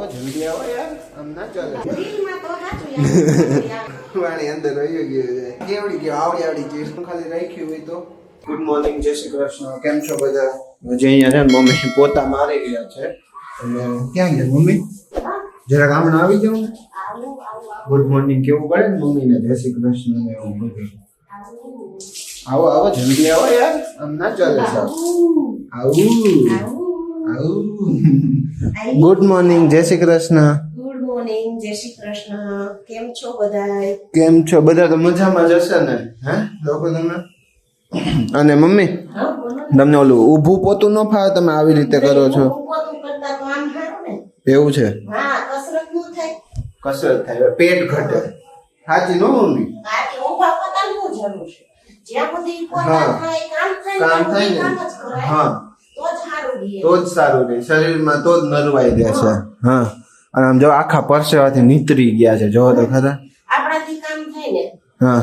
આવો જલ્દી આવો યાર, આમ ના ચાલે. વાણી અંદર રહી ગયું છે. કેવડી કે આવડી ચીજ ખાલી રાખી હોય તો. ગુડ મોર્નિંગ, જય શ્રી કૃષ્ણ. કેમ છો બધા? હજી અહીંયા છે ને મમ્મી પોતા મારી રહ્યા છે. અને ક્યાં ગયા મમ્મી? જરાક આમણે આવી જાવ ને. ગુડ મોર્નિંગ કેવું પડે ને મમ્મીને, જય શ્રી કૃષ્ણ ને એવું બધું. આવો આવો જલ્દી આવો યાર, આમ ના ચાલે સાહેબ. આવું ગુડ મોર્નિંગ, જય શ્રી કૃષ્ણ. ગુડ મોર્નિંગ, જય શ્રી કૃષ્ણ. કેમ છો બધા? કેમ છો બધા? તો મજામાં જ હશે ને? હે લોકો તમે? અને મમ્મી તમને ઓલું ઊભું પોતું ન ફાવે, તમે આવી રીતે કરો છો? એવું છે? કસરત થાય, પેટ ઘટે. સાચી નો મમ્મી? કામ થાય ને, હા તો જ સારું રહે શરીરમાં, તો જ નરવાઈ દે છે. હા, અને આમ જો આખા પરસેવાથી નીતરી ગયા છે, જો તો ખરા. આપણાથી કામ થાય ને, હા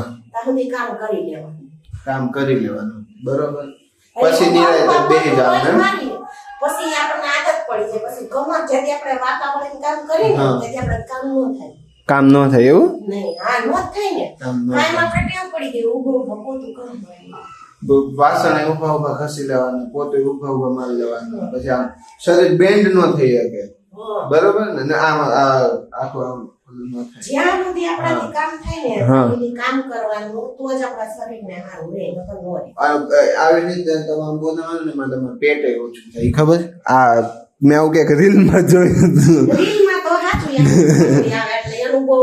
કામ કરી લેવાનું. કામ કરી લેવાનું, બરોબર. પછી નિરાંતે બેસી જાવ ને. પછી આપણને આદત પડી જાય. પછી ગમે જેથી આપણે વાતાવરણ કામ કરીએ ને, તેથી આપણે કામ ન થાય. કામ ન થાય એવું? નહીં, હા નો થાય ને. કામ આપણે ટેવ પડી ગઈ, ઊભું પોતું કરવાનું. વાસણ ઉભા ઉભા ખસી લેવાનું, પોતે ઉભા ઉભા મારી લેવાનું. પછી આમ શરીર બેન્ડ ન થઈ શકે, બરોબર ને? આમ આખું આમ જ્યાં સુધી આપણાથી કામ થાય ને, સુધી કામ કરવાનું, તો જ આપણા શરીરને સારું રહે. નકર ન રહે. આવી રીતે તમામ બોલવાનું ને તમારું પેટ ઓછું થાય, ખબર? આ મેં આવું કે રીલમાં જોયું હતું. રીલમાં તો સાચું આવે એટલે એનું બહુ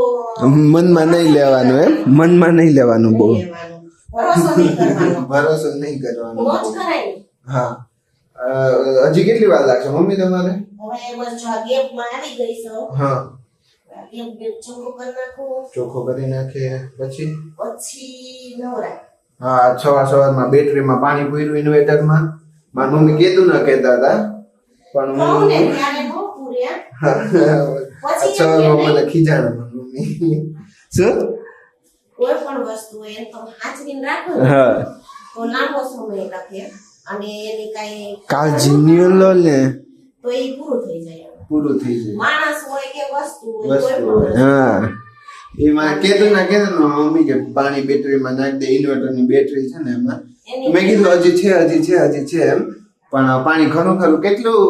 મનમાં નહીં લેવાનું, એમ મનમાં નહીં લેવાનું બહુ. ભરોસો નહીં કરવાનો. હા, હજી કેટલી વાર લાગશે મમ્મી તમારે? હવે બસ ગેપમાં આવી ગઈ છો. હા, ચોખ્ખો કરી નાખે પછી નવરા. હા, સવારમાં બેટરીમાં પાણી પૂર્યું ઇન્વર્ટરમાં. મારી મમ્મી કીધું ના કહેતા હતા, પણ સવારમાં મને ખીજાણા મમ્મી. શું? કોઈ પણ વસ્તુ હોય તો હાચવીને રાખો ને, તો લાંબો સમય ટકે. અને એની કઈ કાળજી ન લો ને તો એ પૂરું થઈ જાય. માણસ હોય કે વસ્તુ હોય, કોઈ પણ. હા, એમાં કીધું ના મમ્મી કે પાણી બેટરીમાં નાખી દે, ઇન્વર્ટરની બેટરી છે ને એમાં. મેં કીધું હજી છે એમ, પણ પાણી ઘણું ખરું. કેટલું?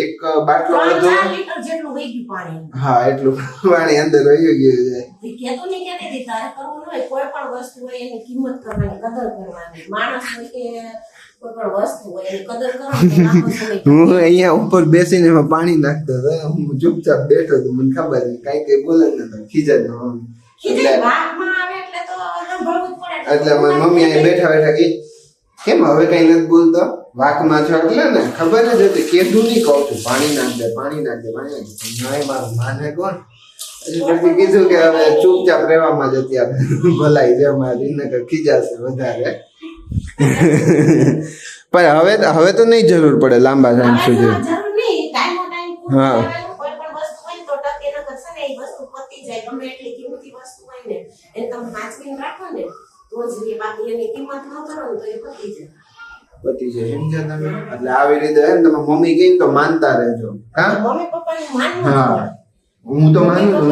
એક બાટલો બધો. 4 લીટર જેટલું વહી ગયું પાણી. હા, એટલું પાણી અંદર વહી ગયું છે. કેતો નહીં કે તારે કરવું હોય, કોઈ પણ વસ્તુ હોય એની કિંમત કરવાની, કદર કરવાની. માણસ હોય કે કોઈ પણ વસ્તુ હોય એની કદર કરવાની. હું અહીંયા ઉપર બેસીને એમાં પાણી નાખતો હતો, હું ચૂપચાપ બેઠો હતો. મને ખબર નહીં, કઈ બોલે જ નતો, ખીજાય એટલે મારી મમ્મી અહીંયા બેઠા કે કેમ હવે કઈ નથી બોલતો? વાકમાં છો એટલે ને ખબર જ હતી. કેદું નહીં કહું છું પાણી નાખ દે. મારું માને કોણ? પછી કીધું કે હવે ચૂપચાપ રહેવામાં જ હતી, આપણે ભલાઈ છે મારી, નકર ખીજાશે વધારે. પણ હવે તો નહીં જરૂર પડે લાંબા ટાઈમ સુધી. હા, પતી જાય. સમજ્યા તમે? એટલે આવી રીતે હે ને તમે મમ્મી કહીને તો માનતા રહેજો. હા, હું તો માનું છું.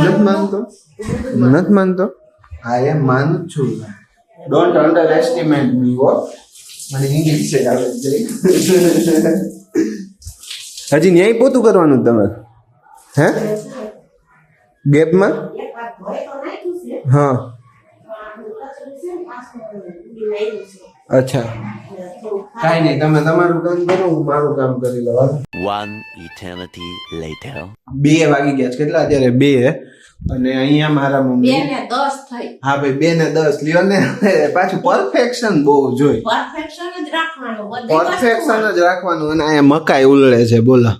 નથી માનતો. હા, એમ માનું જ છું. ડોન્ટ અંડર એસ્ટિમેટ મી. મને ઇંગ્લિશ છે આવે છે. હજી ન્યાય પોતું કરવાનું તમારે? હે, ગેપમાં? હા, અચ્છા, કાઈ નહીં. તમે તમારું કામ કરો, હું મારું કામ કરી લઉં. 1 eternity later. 2 વાગી ગયા છે. કેટલા અત્યારે? 2. અને અહીંયા મારા મમ્મી 2 ને 10 થઈ. હા ભાઈ, 2 ને 10 લ્યો ને. પાછું પરફેક્શન બહુ જોઈ. પરફેક્શન જ રાખવાનું. અને અહીંયા મકાઈ ઉલળે છે. બોલો,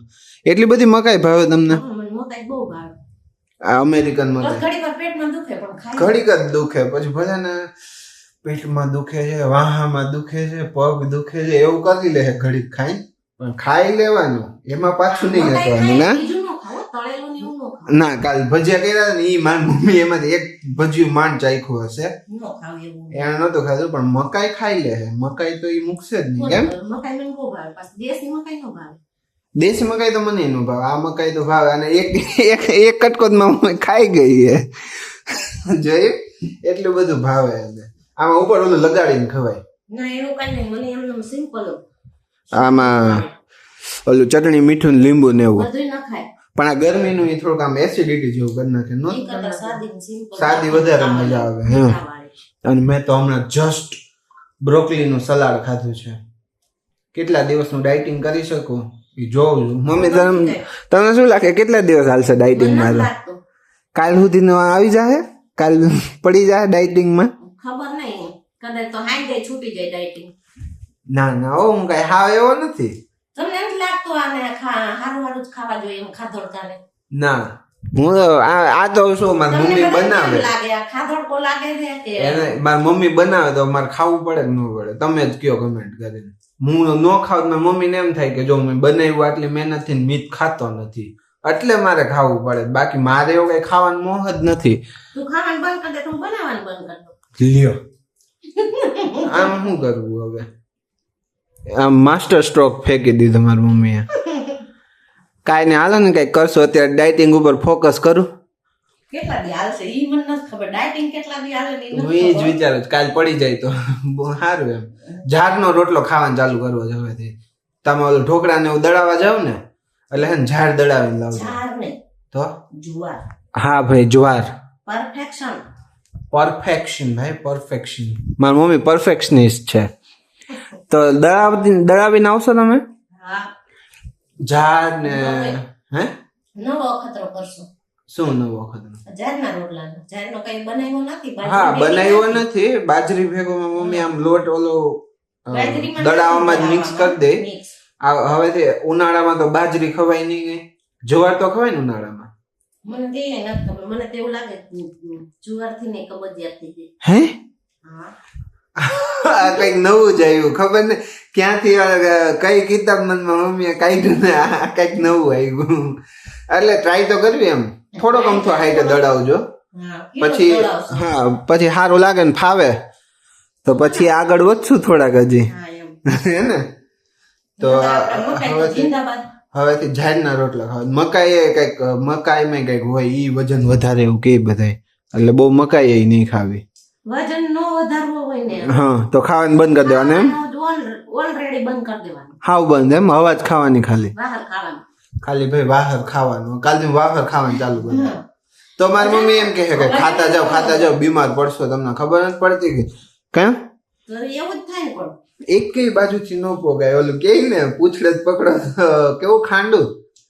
એટલી બધી મકાઈ ભાવે તમને? મકાઈ બહુ ભાવે. આ અમેરિકન મકાઈ. ઘડીક પેટમાં દુખે, પણ ખાઈ ઘડીક જ દુખે, પછી ભલે ને પેટમાં દુખે છે, વાહામાં દુખે છે, પગ દુખે છે, એવું કરી લે ઘડીક ખાઈ. પણ ખાઈ લેવાનું, એમાં પાછું નહીં નાખવાનું. ના, કાલ ભજીયા કર્યા ને, ઈ મારી મમ્મી એમાંથી એક ભજીયું માંડ ચાખ્યું હશે, એને નતું ખાધું. પણ મકાઈ ખાઈ લે. મકાઈ તો ઈ મૂકશે જ નહીં. કેમ? દેશી મકાઈ તો મને નો ભાવે, આ મકાઈ તો ભાવે. અને એક કટકોતમાં મમ્મી ખાઈ ગઈ છે. જોયું, એટલું બધું ભાવે. આમાં ઉપર ઓલું લગાડીને ખવાય. ના એવું કઈ નહીં, મને એમનું સિમ્પલ આમાં ઓલું ચટણી, મીઠું ને લીંબુ ને એવું. બધું ન ખાય. પણ આ ગરમીનું એ થોડુંક આમ એસિડિટી જેવું કરી નાખે. નો ઈ કરતા સાદી ને simple સાદી વધારે મજા આવે. હા. અને મેં તો હમણાં જસ્ટ બ્રોકલીનું સલાડ ખાધું છે. કેટલા દિવસનું ડાયટિંગ કરી શકું એ જોઉં છું. મમ્મી તમને શું લાગે કેટલા દિવસ હાલશે ડાયટિંગમાં? લાગતું. કાલ સુધી આવી જાય, કાલ પડી જાય ડાયટિંગમાં. ખબર નહીં, કદાચ તો હાઈ જાય, છૂટી જાય ડાયટિંગ. ના હું કઈ હાવ એવો નથી. તમને એમ લાગતું આને હારું હારું જ ખાવા જોઈએ એમ ખાધોડકાને? ના, હું તો આ તો શું મારી મમ્મી બનાવે. લાગે આ ખાધોડકો લાગે છે કે એને મારી મમ્મી બનાવે તો મારે ખાવું પડે કે ન પડે? તમે જ કયો કમેન્ટ કરીને. હું ન ખાવ તો મમ્મીને એમ થાય કે જો મેં બનાવ્યું આટલી મહેનતથી મીઠ ખાતો નથી એટલે મારે ખાવું પડે. બાકી મારે એવું કઈ ખાવાનું મોહ જ નથી. તું ખાવાનું બંધ કરી દે, તું બનાવવાનું બંધ કરી દો. લ્યો, આમ શું કરવું હવે? આમ માસ્ટર સ્ટ્રોક ફેંકી દીધો મારી મમ્મીએ. કાંઈ નહીં, હાલો ને કંઈક કરશો. અત્યારે ડાયટિંગ ઉપર ફોકસ કરું. કેટલા દી હાલશે ઈ મને નથી ખબર. ડાયટિંગ કેટલા દી હાલે ઈ હું નથી એ જ ખબર. વિચારું છું, કાલ પડી જાય તો બહુ સારું. એમ ઝાડનો રોટલો ખાવાનું ચાલુ કરવો છે હવેથી. તમે ઓલું ઢોકળા ને એવું દળાવા જાવ ને એટલે હે ને ઝાડ દળાવીને લાવજો. ઝાડ ને તો જુવાર. હા ભાઈ, જુવાર. પરફેક્શન. પરફેક્શન ભાઈ, પરફેક્શન. મારી મમ્મી પરફેક્શનિસ્ટ છે. તો દળાવીને આવશો તમે? હા. ઝાડ ને હે નવો અખતરો કરશું. શું નવો ખતરો? ઝાડના રોટલાનો. ઝાડનો કઈ બનાવ્યો નથી. હા, બનાવ્યો નથી. બાજરી ભેગો મમ્મી આમ લોટ ઓલો બાજરીમાં દળાવામાં જ મિક્સ કરી દે. મિક્સ. હવેથી ઉનાળામાં તો બાજરી ખવાય નહીં, જુવાર તો ખવાય ને ઉનાળામાં. મને તે નથી ખબર. મને તો એવું લાગે જુવારથી ને કબજિયાત થઈ જાય. હે? હા. આ કઈક નવું જ આવ્યું, ખબર ને ક્યાંથી કઈ કિતાબમાં મમ્મીએ કાઢ્યું ને આ કઈક નવું આવ્યું. એટલે ટ્રાય તો કરવી એમ. થોડોક અમથો હાઈટ દડાવજો, હા. પછી હા પછી સારું લાગે ને ફાવે તો પછી આગળ વધશું થોડાક હજી. હા એમ. હે ને? તો હવેથી ઝાડના રોટલા ખાવા. મકાઈ કઈક મકાઈમાં કઈક હોય ઈ વજન વધારે એવું કે બધાય, એટલે બહુ મકાઈ નહીં ખાવી. વજન નો વધારવો હોય ને હા, તો ખાવાનું બંધ કરી દેવાનું એમ. ઓલરેડી બંધ કરી દેવાનું. હાવ બંધ એમ? હવા જ ખાવાની ખાલી? બહાર ખાવાનું. ખાલી ભાઈ વાહર ખાવાનું. કાલથી વાહર ખાવાનું ચાલુ કરી. તો મારી મમ્મી એમ કહે કે ખાતા જાવ બીમાર પડશો. તમને ખબર નથી પડતી કે કેમ? તો એવું જ થાય ને. પણ એકેય બાજુથી ન પોગાય. ઓલું કે ને પૂછડે જ પકડો કેવું ખાંડું.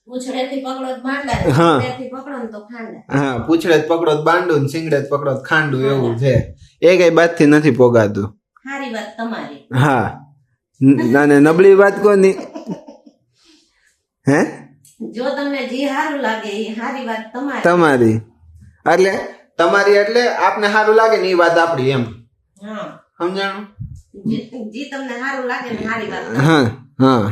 પૂછડેથી પકડો તો ભાંડા, હા. પૂછડેથી પકડો ને તો ખાંડા. હા, પૂછડે જ પકડો તો બાંડું ને સિંગડે જ પકડો તો ખાંડું, એવું છે. એ કઈ બાજથી નથી પોગાતું. સારી વાત તમારી. હા, અને નબળી વાત કોની? હે? જો તમને જે સારું લાગે એ સારી વાત તમારી. તમારી એટલે તમારી એટલે આપને સારું લાગે ને એ વાત આપડી એમ. હા. સમજાણું? જે તમને સારું લાગે ને સારી વાત. હા હા.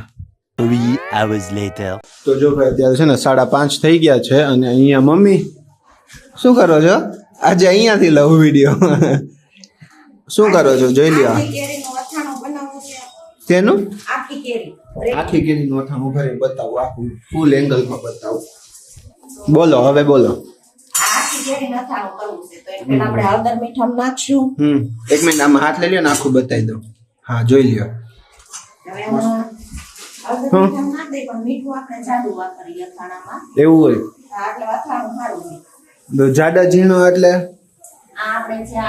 3 hours later. તો જો ભાઈ અત્યારે છે ને 5:30 થઈ ગયા છે અને અહીંયા મમ્મી શું કરો છો? આજે અહીંયાથી લવ વિડીયો શું કરો છો જોઈ લ્યો. આખી કેરીનું અથાણું બનાવવું છે. તેનું આખી કેરી. આખી કેરીનું અથાણું ઘરે બતાવું, આખું ફૂલ એંગલમાં બતાવું. બોલો હવે બોલો. આખી કેરીનું અથાણું કરવું છે તો એટલે આપણે હળદર મીઠામાં નાખશું. એક મિનિટ આમાં હાથ લઈ લ્યો ને આખું બતાવી દઉં. હા જોઈ લ્યો. હવે એમાં હળદર મીઠામાં નાખ દે પણ મીઠું આપણે જાડું વાપરીએ અથાણામાં. એવું હોય હા, એટલે અથાણું સારું હોય. તો જાડા ઝીણો એટલે આ આપણે જે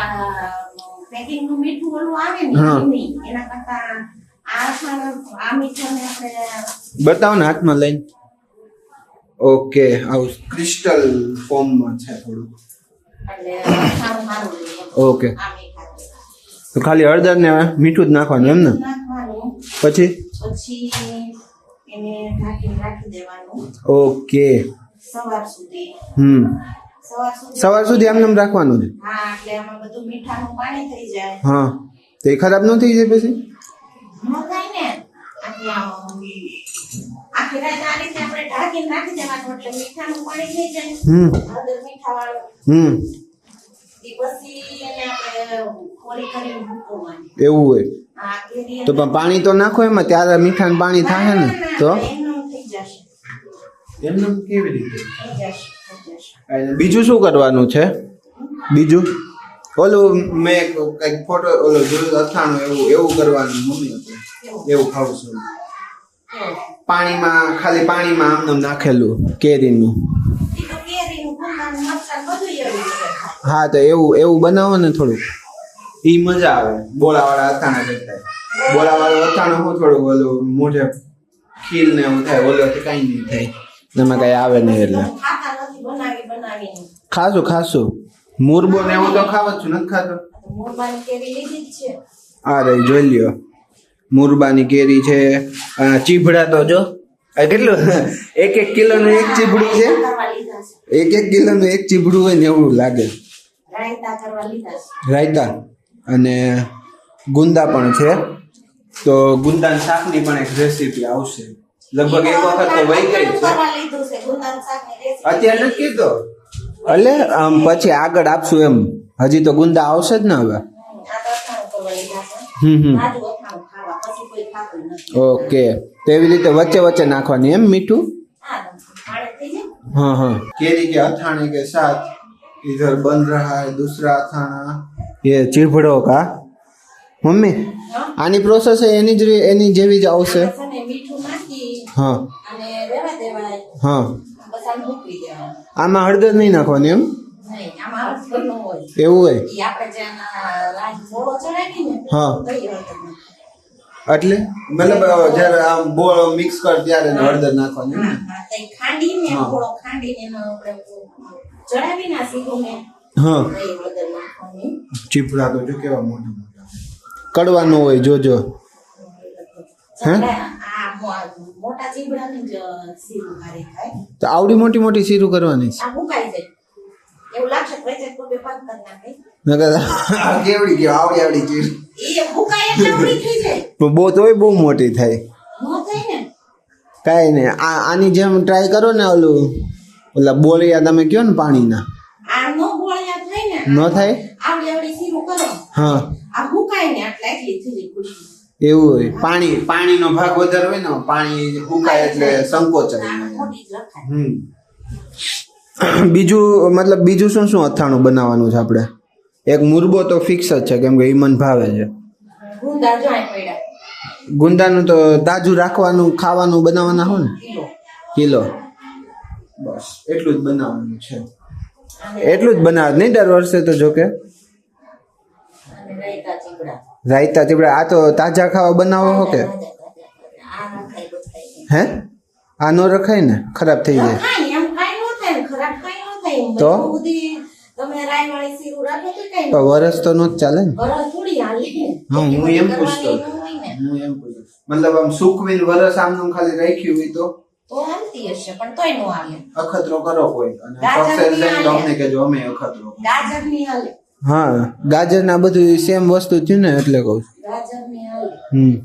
પેકિંગ નું મીઠું ઓલું આવે ને હા. એ નહીં. એના કરતા આ અથાણું આ મીઠાને આપણે બતાવો ને હાથમાં લઈને. ઓકે, આવું ક્રિસ્ટલ ફોર્મમાં છે થોડું. એટલે અથાણું સારું રહે. ઓકે, આ મીઠા તો ખાલી હળદર ને મીઠું જ નાખવાનું એમ ને? નાખવાનું. પછી પછી એને ઢાંકીને રાખી દેવાનું ઓકે. સવાર સુધી. સવાર સુધી સવાર સુધી આમ રાખવાનું છે? હા, એટલે આમાં બધું મીઠાનું પાણી થઈ જાય. હા, તો એ ખરાબ ન થઈ જાય પછી? ન થાય ને. આખી આખી રાત આ રીતે આપણે ઢાંકીને રાખી દેવાનું એટલે મીઠાનું પાણી થઈ જાય. હળદર મીઠાવાળું. એ પછી એને આપણે કોરી કરીને મૂકવાની. એવું હોય આ કેરી તો પણ પાણી તો નાખો એમાં ત્યારે મીઠાનું પાણી થાય ને તો એનું થઈ જશે. એમને કેવી રીતે? થઈ જશે. અને બીજું શું કરવાનું છે? બીજું ઓલું મેં કઈક ફોટો ઓલો જોયું અથાણું એવું કરવાનું મમ્મી હતું. એવું ખાવું છું. ખાલી પાણીમાં આમનું નાખેલું કેરીનું. ઈ તો કેરીનું ગુંદાનું મરચાં બધું એવું છે. હા તો એવું બનાવો ને થોડુંક. ઈ મજા આવે બોળાવાળા અથાણા કરતા. બોળાવાળું અથાણું હું થોડુંક ઓલું મોઢે ખીલ ને એવું થાય, ઓલું કઈ નહીં થાય, એમાં કઈ આવે નહીં. એટલે ખાતા નથી બનાવીને. ખાશું મુરબો ને એવું તો ખાવ છું, નથી ખાતો. મોરબાની કેરી લીધી જ છે. આ રહી જોઈ લ્યો, મુરબાની કેરી છે. ચીભડા તો જો કેટલું 1 કિલોનું એક ચીભડું છે. કરવા લીધા છે. 1 કિલોનું એક ચીભડું હોય ને એવું લાગે. રાયતા કરવા લીધા છે. રાયતા અને ગુંદા પણ છે. તો ગુંદાના શાકની પણ એક રેસીપી આવશે. લગભગ એક વખત તો વહી ગઈ છે. કરવા લીધું છે ગુંદાનું શાકની રેસીપી. અત્યારે નથી કીધો એટલે આમ પછી આગળ આપશું એમ. હજી તો ગુંદા આવશે જ ને હવે. આ તો અથાણું કરવા લીધા છે. હમ તાજું અથાણું ખાવા, પછી કોઈ ખાતું નથી. ઓકે, તો એવી રીતે વચ્ચે વચ્ચે નાખવાની એમ મીઠું. હા, પાણી થઈ જાય. हाँ केरी के अथाने के साथ इधर बन रहा है दूसरा अथाना, ये चिरभड़ो का. मम्मी आनी प्रोसेस है एनी जेवी ज आवशे. છે ને મીઠું નાખી हाँ અને રેવા દેવાય. हाँ બસ આને મૂકી દેવાનું. આમાં હળદર નહીં નાખવાની એમ? નહીં, આમાં હળદરનું હોય. એવું હોય? ઈ આપણે જે રાજ મોળો ચડાવી ને હા. તો ઈ હળદર નાખે. એટલે મતલબ જ્યારે આમ બોળ મિક્સ કર ત્યારે હળદર નાખવાની. હા, હા, તો ઈ ખાંડીને હા. મોળો ખાંડીને એનો આપણે ચડાવી ના સીધું ને હા, તો ઈ હળદર નાખવાની. ચીપડા તો જો કેવા મોટા મોટા કડવાનો હોય જોજો. હે? આ મોટા ચીબડાની જ સીરું ભારે થાય. તો આવડી મોટી મોટી સીરું કરવાની છે. આ મુકાઈ જાય. એવું લાગશે તો વચ્ચે કોઈ ભાગ કરી નાખે. નકર આ કેવડી કે આવડી ચીર એ મુકાય એટલે ઉડી થઈ જાય. પણ બહુ તોય બહુ મોટી થાય. નો થાય ને. કાંઈ નહીં, આની જેમ ટ્રાય કરો ને ઓલા બોલિયા તમે કયો ને પાણીના. આ નો ગોળિયા થાય ને. ન થાય? આવડી આવડી સીરું કરો. હા આ મુકાય ને એટલે એટલી થઈ જાય ખુશી. એવું હોય. પાણીનો ભાગ વધારે હોય ને, પાણી ઉકાય એટલે સંકોચાય. મોટી જ રખાય. બીજું શું અથાણું બનાવવાનું છે આપણે? એક મુરબો તો ફિક્સ જ છે, કેમ કે ઈ મન ભાવે છે. ગુંદા જો આ પડ્યા. ગુંદાનું તો તાજું રાખવાનું, ખાવાનું બનાવવાના હોય ને. કિલો બસ એટલું જ બનાવવાનું છે. એટલું જ બનાવે નહીં દર વર્ષે તો. જોકે અને રાયતા ચીબડા. રાયતા ચીબડા આ તો તાજા ખાવા બનાવો હો કે? આ રખાય બધાય. હે? આ નો રખાય ને, ખરાબ થઈ જાય. રખાય એમ કાંઈ નો થાય ને, ખરાબ કાંઈ નો થાય. તો? બહુ બધી તમે રાયવાળી સીરું રાખો તો કાંઈ તો વરસ તો નો જ ચાલે ને. વરસ થોડી હાલે. હા, હું એમ પૂછતો. કરવાની ન હોય ને. મતલબ આમ સુકવીને વરસ આમનું ખાલી રાખ્યું હોય તો હાલતી હશે, પણ તોય નો હાલે. અખતરો કરો કોઈ અને ગાજર સક્સેસ ની લઈને તો હાલે. અમને કહેજો, અમે અખતરો. ગાજરની હાલે. હા, ગાજર ના બધું સેમ વસ્તુ થયું ને એટલે કહું છું. ગાજરની હાલે. હમ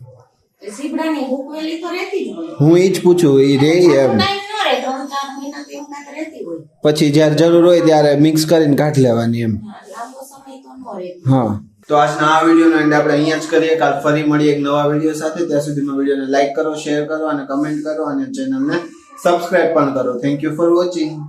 સીબડાની ભૂકવેલી તો રહેતી જ હોય. હું એ જ પૂછું, એ રે એમ. ટાઈમ ન રહે, 3-4 મહિના તો એમ કાંઈક રહેતી હોય. પછી જ્યારે જરૂર હોય ત્યારે મિક્સ કરીને કાઢી લેવાની એમ. હા, લાંબો સમય તો ન રહે. હા, તો આજના આ વિડીયોનો એન્ડ આપણે અહીંયા જ કરીએ. કાલ ફરી મળીએ એક નવા વિડીયો સાથે. ત્યાં સુધીમાં વિડીયોને લાઈક કરો, શેર કરો અને કમેન્ટ કરો અને ચેનલને સબસ્ક્રાઇબ પણ કરો. Thank you for watching.